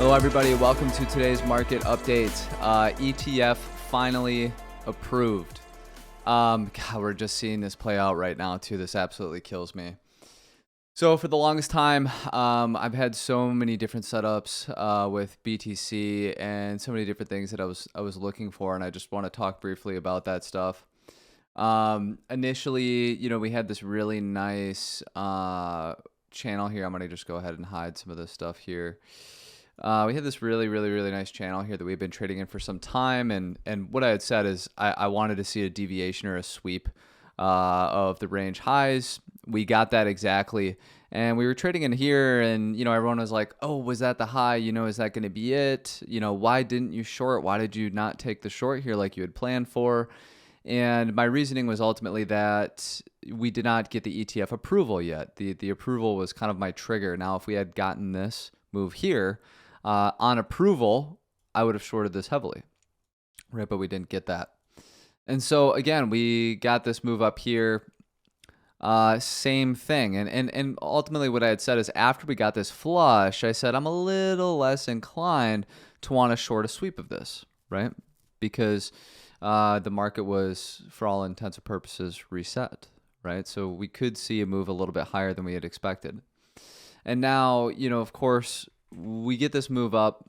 Hello, everybody. Welcome to today's market update. ETF finally approved. God, we're just seeing this play out right now, too. This absolutely kills me. So for the longest time, I've had so many different setups with BTC and so many different things that I was looking for, and I just want to talk briefly about that stuff. Initially, we had this really nice channel here. I'm going to just go ahead and hide some of this stuff here. We had this really nice channel here that we've been trading in for some time, and what I had said is I wanted to see a deviation or a sweep of the range highs. We got that exactly, and we were trading in here, and everyone was like, "Oh, was that the high? Is that going to be it? Why didn't you short? Why did you not take the short here like you had planned for?" And my reasoning was ultimately that we did not get the ETF approval yet. The approval was kind of my trigger. Now, if we had gotten this move here on approval, I would have shorted this heavily, right? But we didn't get that. And so again, we got this move up here, same thing. And ultimately what I had said is after we got this flush, I said, I'm a little less inclined to want to short a sweep of this, right? Because the market was, for all intents and purposes, reset, right? So we could see a move a little bit higher than we had expected. And now, of course, we get this move up.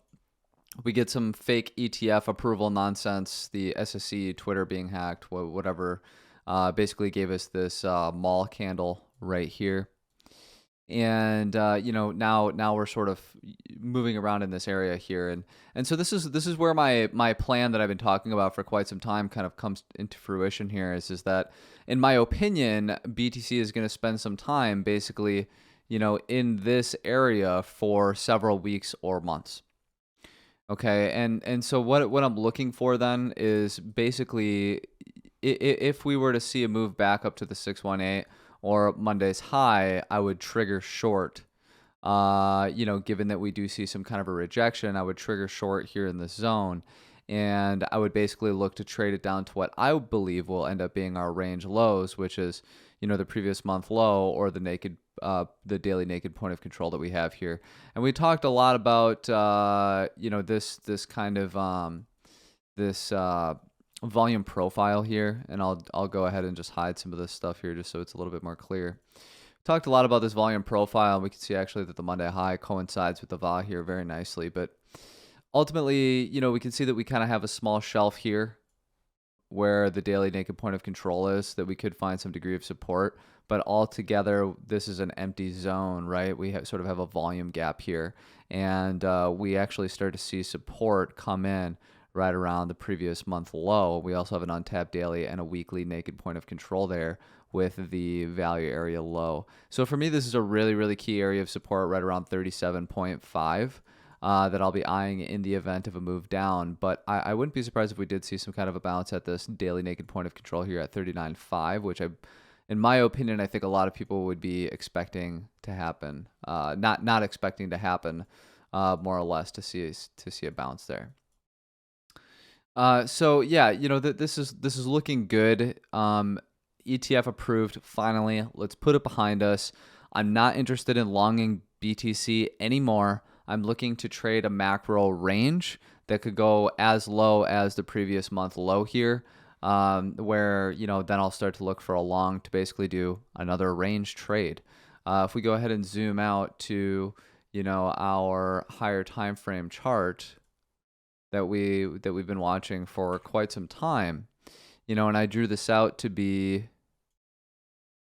We get some fake ETF approval nonsense, the SSE, Twitter being hacked, whatever, basically gave us this mall candle right here. And now we're sort of moving around in this area here, and so this is where my plan that I've been talking about for quite some time kind of comes into fruition here. Is that, in my opinion, BTC is going to spend some time basically in this area for several weeks or months. Okay, and so what I'm looking for then is basically if we were to see a move back up to the 618 or Monday's high, I would trigger short. Given that we do see some kind of a rejection, I would trigger short here in this zone, and I would basically look to trade it down to what I believe will end up being our range lows, which is the previous month low or the daily naked point of control that we have here. And we talked a lot about this kind of this volume profile here, and I'll go ahead and just hide some of this stuff here just so it's a little bit more clear. Talked a lot about this volume profile, and we can see actually that the Monday high coincides with the VA here very nicely. But ultimately, we can see that we kind of have a small shelf here where the daily naked point of control is, that we could find some degree of support. But altogether, this is an empty zone, right? We sort of have a volume gap here, and we actually start to see support come in right around the previous month low. We also have an untapped daily and a weekly naked point of control there with the value area low. So for me, this is a really key area of support right around 37.5 that I'll be eyeing in the event of a move down. But I wouldn't be surprised if we did see some kind of a bounce at this daily naked point of control here at 39.5, which in my opinion, I think a lot of people would be expecting to happen. Not expecting to happen, more or less, to see a bounce there. So yeah, this is looking good. ETF approved finally. Let's put it behind us. I'm not interested in longing BTC anymore. I'm looking to trade a macro range that could go as low as the previous month low here, where then I'll start to look for a long to basically do another range trade. If we go ahead and zoom out to our higher time frame chart that we've been watching for quite some time, and I drew this out to be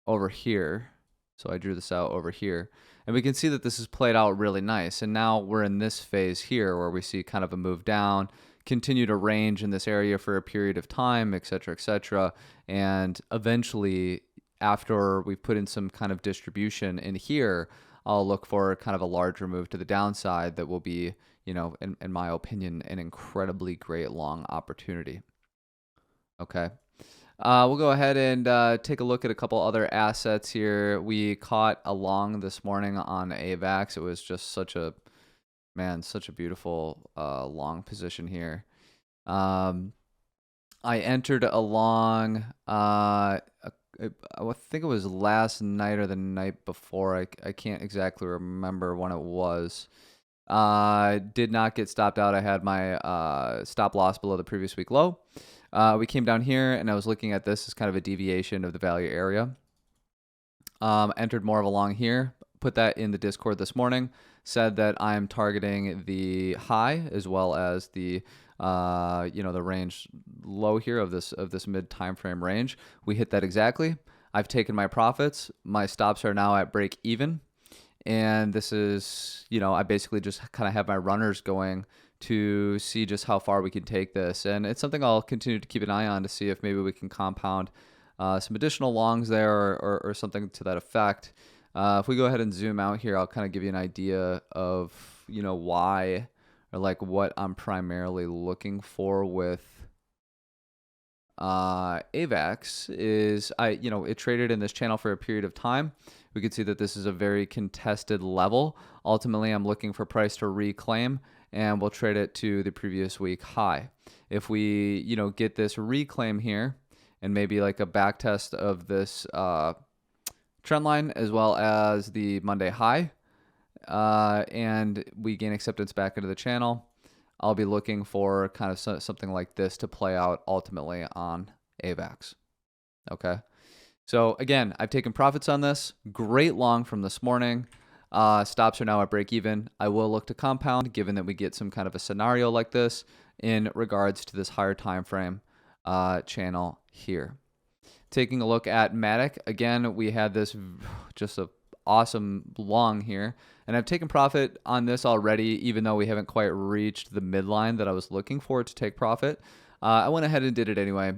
over here. So I drew this out over here, and we can see that this is played out really nice. And now we're in this phase here where we see kind of a move down, continue to range in this area for a period of time, et cetera, and eventually, after we've put in some kind of distribution in here, I'll look for kind of a larger move to the downside that will be, in my opinion, an incredibly great long opportunity. Okay. We'll go ahead and take a look at a couple other assets here. We caught a long this morning on AVAX. It was just such a beautiful long position here. I entered a long, I think it was last night or the night before. I can't exactly remember when it was. Did not get stopped out. I had my stop loss below the previous week low. We came down here, and I was looking at this as kind of a deviation of the value area. Entered more of a long here. Put that in the Discord this morning. Said that I'm targeting the high as well as the the range low here of this mid time frame range. We hit that exactly. I've taken my profits. My stops are now at break even. And this is, I basically just kind of have my runners going to see just how far we can take this. And it's something I'll continue to keep an eye on to see if maybe we can compound some additional longs there or something to that effect. If we go ahead and zoom out here, I'll kind of give you an idea of, why or like what I'm primarily looking for with AVAX is it traded in this channel for a period of time. We can see that this is a very contested level. Ultimately, I'm looking for price to reclaim, and we'll trade it to the previous week high. If we, get this reclaim here and maybe like a back test of this trend line as well as the Monday high, and we gain acceptance back into the channel, I'll be looking for kind of something like this to play out ultimately on AVAX. Okay. So again, I've taken profits on this. Great long from this morning. Stops are now at break even. I will look to compound given that we get some kind of a scenario like this in regards to this higher time frame channel here. Taking a look at MATIC, again, we had this just a awesome long here, and I've taken profit on this already, even though we haven't quite reached the midline that I was looking for to take profit. I went ahead and did it anyway.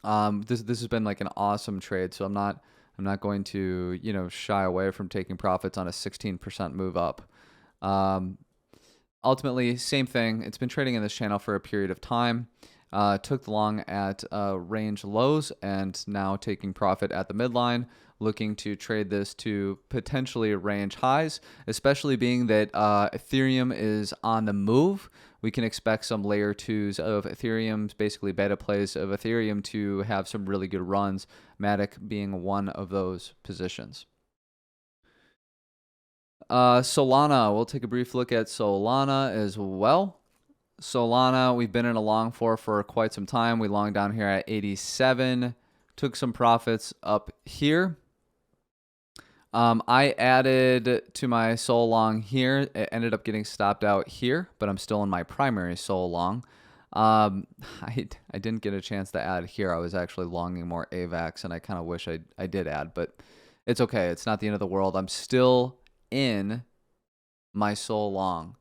This has been like an awesome trade, so I'm not going to shy away from taking profits on a 16% move up. Ultimately, same thing. It's been trading in this channel for a period of time. Took the long at range lows and now taking profit at the midline, looking to trade this to potentially range highs, especially being that Ethereum is on the move. We can expect some layer twos of Ethereum's, basically beta plays of Ethereum, to have some really good runs, MATIC being one of those positions. Solana, we'll take a brief look at Solana as well. Solana, we've been in a long for quite some time. We longed down here at 87, took some profits up here. I added to my Sol long here. It ended up getting stopped out here, but I'm still in my primary Sol long. I didn't get a chance to add here. I was actually longing more AVAX, and I kind of wish I did add, but it's okay. It's not the end of the world. I'm still in my Sol long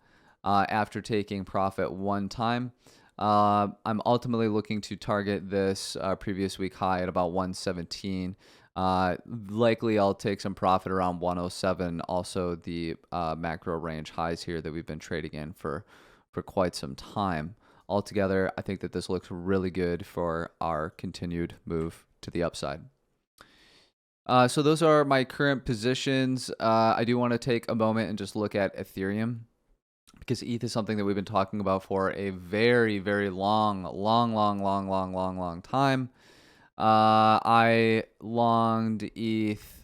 after taking profit one time. I'm ultimately looking to target this previous week high at about 117. Likely I'll take some profit around 107. Also the macro range highs here that we've been trading in for quite some time. Altogether, I think that this looks really good for our continued move to the upside. So those are my current positions. I do want to take a moment and just look at Ethereum, because ETH is something that we've been talking about for a very, very long time. I longed ETH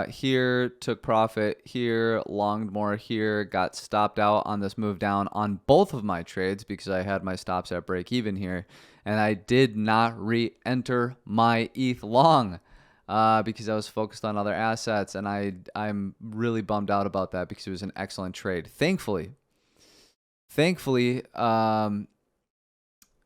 here, took profit here, longed more here, got stopped out on this move down on both of my trades because I had my stops at break even here, and I did not re-enter my ETH long because I was focused on other assets, and I'm really bummed out about that because it was an excellent trade. Thankfully,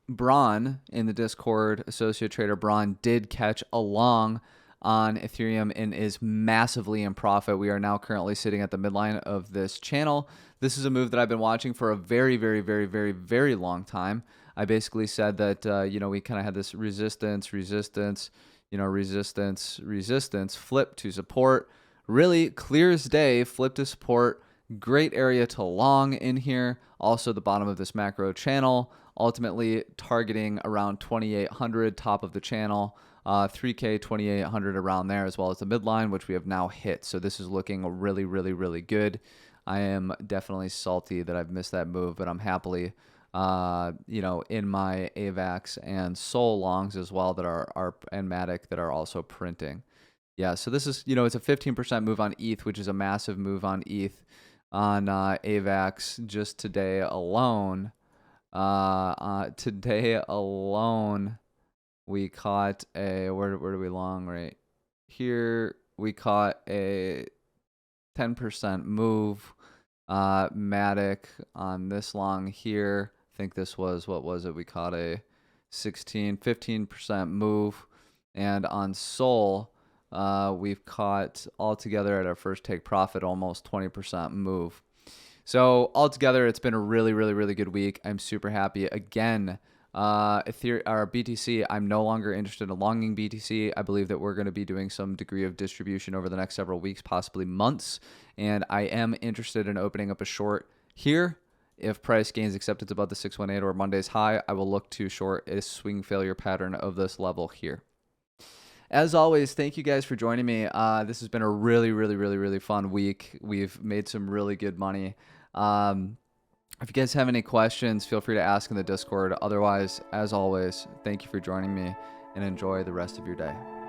Braun in the Discord, associate trader Braun, did catch a long on Ethereum and is massively in profit. We are now currently sitting at the midline of this channel. This is a move that I've been watching for a very, very, very, very, very long time. I basically said that, we kind of had this resistance, flip to support. Really clear as day, flip to support. Great area to long in here. Also the bottom of this macro channel, ultimately targeting around 2,800 top of the channel, 3K 2,800 around there, as well as the midline, which we have now hit. So this is looking really, really, really good. I am definitely salty that I've missed that move, but I'm happily, in my AVAX and Sol longs as well that are and MATIC that are also printing. Yeah, so this is, it's a 15% move on ETH, which is a massive move on ETH. on AVAX just today alone. Today alone, we caught a, where do we long right here? We caught a 10% move. MATIC on this long here. I think this was, what was it? We caught a 15% move. And on Sol, we've caught altogether at our first take profit almost 20% move. So altogether, it's been a really, really, really good week. I'm super happy. Again, BTC, I'm no longer interested in longing BTC. I believe that we're going to be doing some degree of distribution over the next several weeks, possibly months. And I am interested in opening up a short here. If price gains acceptance above the 618 or Monday's high, I will look to short a swing failure pattern of this level here. As always, thank you guys for joining me. This has been a really, really, really, really fun week. We've made some really good money. If you guys have any questions, feel free to ask in the Discord. Otherwise, as always, thank you for joining me and enjoy the rest of your day.